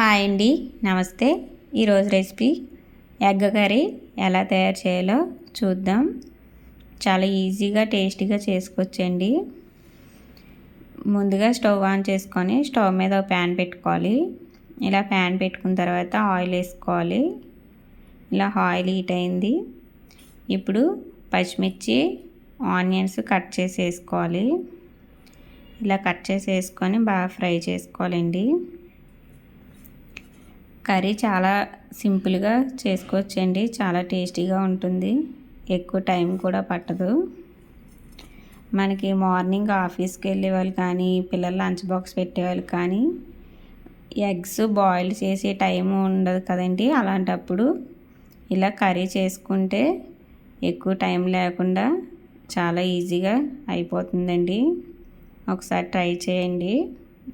Hi అండి, నమస్తే. ఈరోజు రెసిపీ ఎగ్ కర్రీ ఎలా తయారు చేయాలో చూద్దాం. చాలా ఈజీగా టేస్టీగా చేసుకోవచ్చండి. ముందుగా స్టవ్ ఆన్ చేసుకొని స్టవ్ మీద ఒక ప్యాన్ పెట్టుకోవాలి. ఇలా ప్యాన్ పెట్టుకున్న తర్వాత ఆయిల్ వేసుకోవాలి. ఇలా ఆయిల్ హీట్ అయింది. ఇప్పుడు పచ్చిమిర్చి ఆనియన్స్ కట్ చేసి వేసుకోవాలి. ఇలా కట్ చేసి వేసుకొని బాగా ఫ్రై చేసుకోవాలండి. కర్రీ చాలా సింపుల్గా చేసుకోవచ్చండి. చాలా టేస్టీగా ఉంటుంది. ఎక్కువ టైం కూడా పట్టదు. మనకి మార్నింగ్ ఆఫీస్కి వెళ్ళే వాళ్ళు కానీ, పిల్లల లంచ్ బాక్స్ పెట్టేవాళ్ళు కానీ ఎగ్స్ బాయిల్ చేసే టైం ఉండదు కదండి. అలాంటప్పుడు ఇలా కర్రీ చేసుకుంటే ఎక్కువ టైం లేకుండా చాలా ఈజీగా అయిపోతుందండి. ఒకసారి ట్రై చేయండి.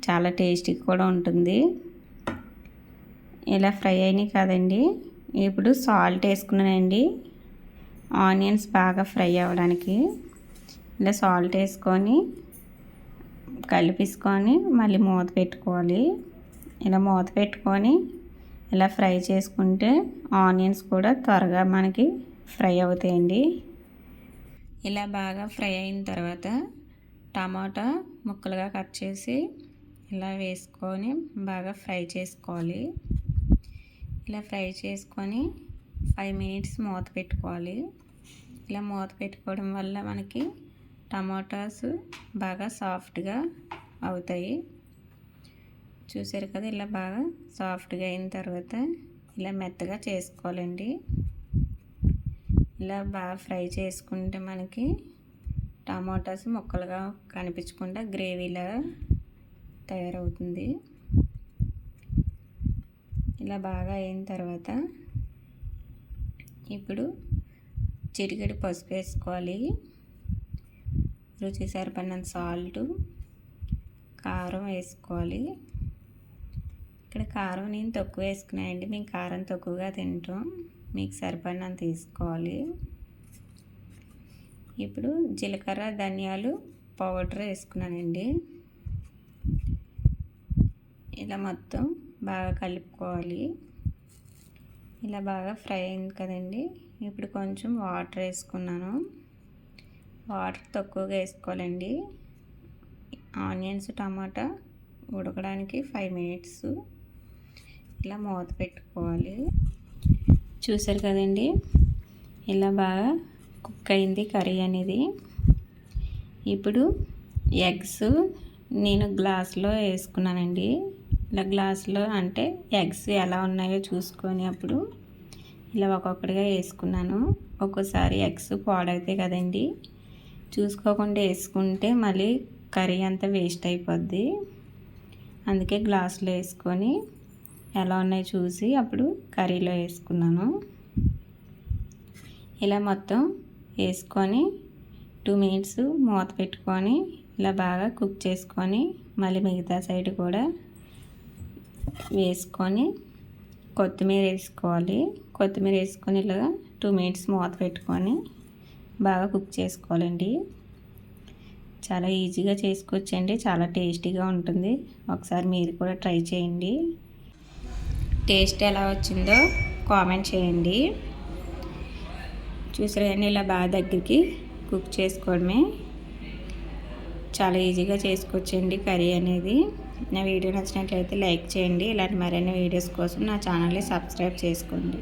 చాలా టేస్టీగా కూడా ఉంటుంది. ఇలా ఫ్రై అయినాయి కదండి. ఇప్పుడు సాల్ట్ వేసుకున్నానండి. ఆనియన్స్ బాగా ఫ్రై అవ్వడానికి ఇలా సాల్ట్ వేసుకొని కలిపేసుకొని మళ్ళీ మూత పెట్టుకోవాలి. ఇలా మూత పెట్టుకొని ఇలా ఫ్రై చేసుకుంటే ఆనియన్స్ కూడా త్వరగా మనకి ఫ్రై అవుతాయండి. ఇలా బాగా ఫ్రై అయిన తర్వాత టమాటా ముక్కలుగా కట్ చేసి ఇలా వేసుకొని బాగా ఫ్రై చేసుకోవాలి. ఇలా ఫ్రై చేసుకొని 5 మినిట్స్ మూత పెట్టుకోవాలి. ఇలా మూత పెట్టుకోవడం వల్ల మనకి టమాటాస్ బాగా సాఫ్ట్గా అవుతాయి. చూసారు కదా, ఇలా బాగా సాఫ్ట్గా అయిన తర్వాత ఇలా మెత్తగా చేసుకోవాలండి. ఇలా బాగా ఫ్రై చేసుకుంటే మనకి టమాటాస్ ముక్కలుగా కనిపించకుండా గ్రేవీలా తయారవుతుంది. ఇలా బాగా అయిన తర్వాత ఇప్పుడు చిటికెడు పసుపు వేసుకోవాలి. రుచి సరిపడినంత సాల్ట్, కారం వేసుకోవాలి. ఇక్కడ కారం నేను తక్కువ వేసుకున్నానండి. మేము కారం తక్కువగా తింటాం. మీకు సరిపడినంత తీసుకోవాలి. ఇప్పుడు జీలకర్ర ధనియాలు పౌడర్ వేసుకున్నానండి. ఇలా మొత్తం బాగా కలుపుకోవాలి. ఇలా బాగా ఫ్రై అయింది కదండి. ఇప్పుడు కొంచెం వాటర్ వేసుకున్నాను. వాటర్ తక్కువగా వేసుకోవాలండి. ఆనియన్స్ టమాటా ఉడకడానికి 5 మినిట్స్ ఇలా మూత పెట్టుకోవాలి. చూసారు కదండి, ఇలా బాగా కుక్ అయింది కర్రీ అనేది. ఇప్పుడు ఎగ్స్ నేను గ్లాస్లో వేసుకున్నానండి. ఇలా గ్లాసులో అంటే ఎగ్స్ ఎలా ఉన్నాయో చూసుకొని అప్పుడు ఇలా ఒక్కొక్కటిగా వేసుకున్నాను. ఒక్కోసారి ఎగ్స్ పాడవుతాయి కదండి. చూసుకోకుండా వేసుకుంటే మళ్ళీ కర్రీ అంతా వేస్ట్ అయిపోద్ది. అందుకే గ్లాసులో వేసుకొని ఎలా ఉన్నాయో చూసి అప్పుడు కర్రీలో వేసుకున్నాను. ఇలా మొత్తం వేసుకొని 2 మినిట్స్ మూత పెట్టుకొని ఇలా బాగా కుక్ చేసుకొని మళ్ళీ మిగతా సైడ్ కూడా వేసుకొని కొత్తిమీర వేసుకోవాలి. కొత్తిమీర వేసుకొని ఇలా 2 మినిట్స్ మూత పెట్టుకొని బాగా కుక్ చేసుకోవాలండి. చాలా ఈజీగా చేసుకోవచ్చండి. చాలా టేస్టీగా ఉంటుంది. ఒకసారి మీరు కూడా ట్రై చేయండి. టేస్ట్ ఎలా వచ్చిందో కామెంట్ చేయండి. చూసారు కానీ ఇలా బాగా దగ్గరికి కుక్ చేసుకోవడమే. చాలా ఈజీగా చేసుకోవచ్చండి కర్రీ అనేది. నా వీడియో నచ్చినట్లయితే లైక్ చేయండి. ఇలాంటి మరిన్ని వీడియోస్ కోసం నా ఛానల్ని సబ్స్క్రైబ్ చేసుకోండి.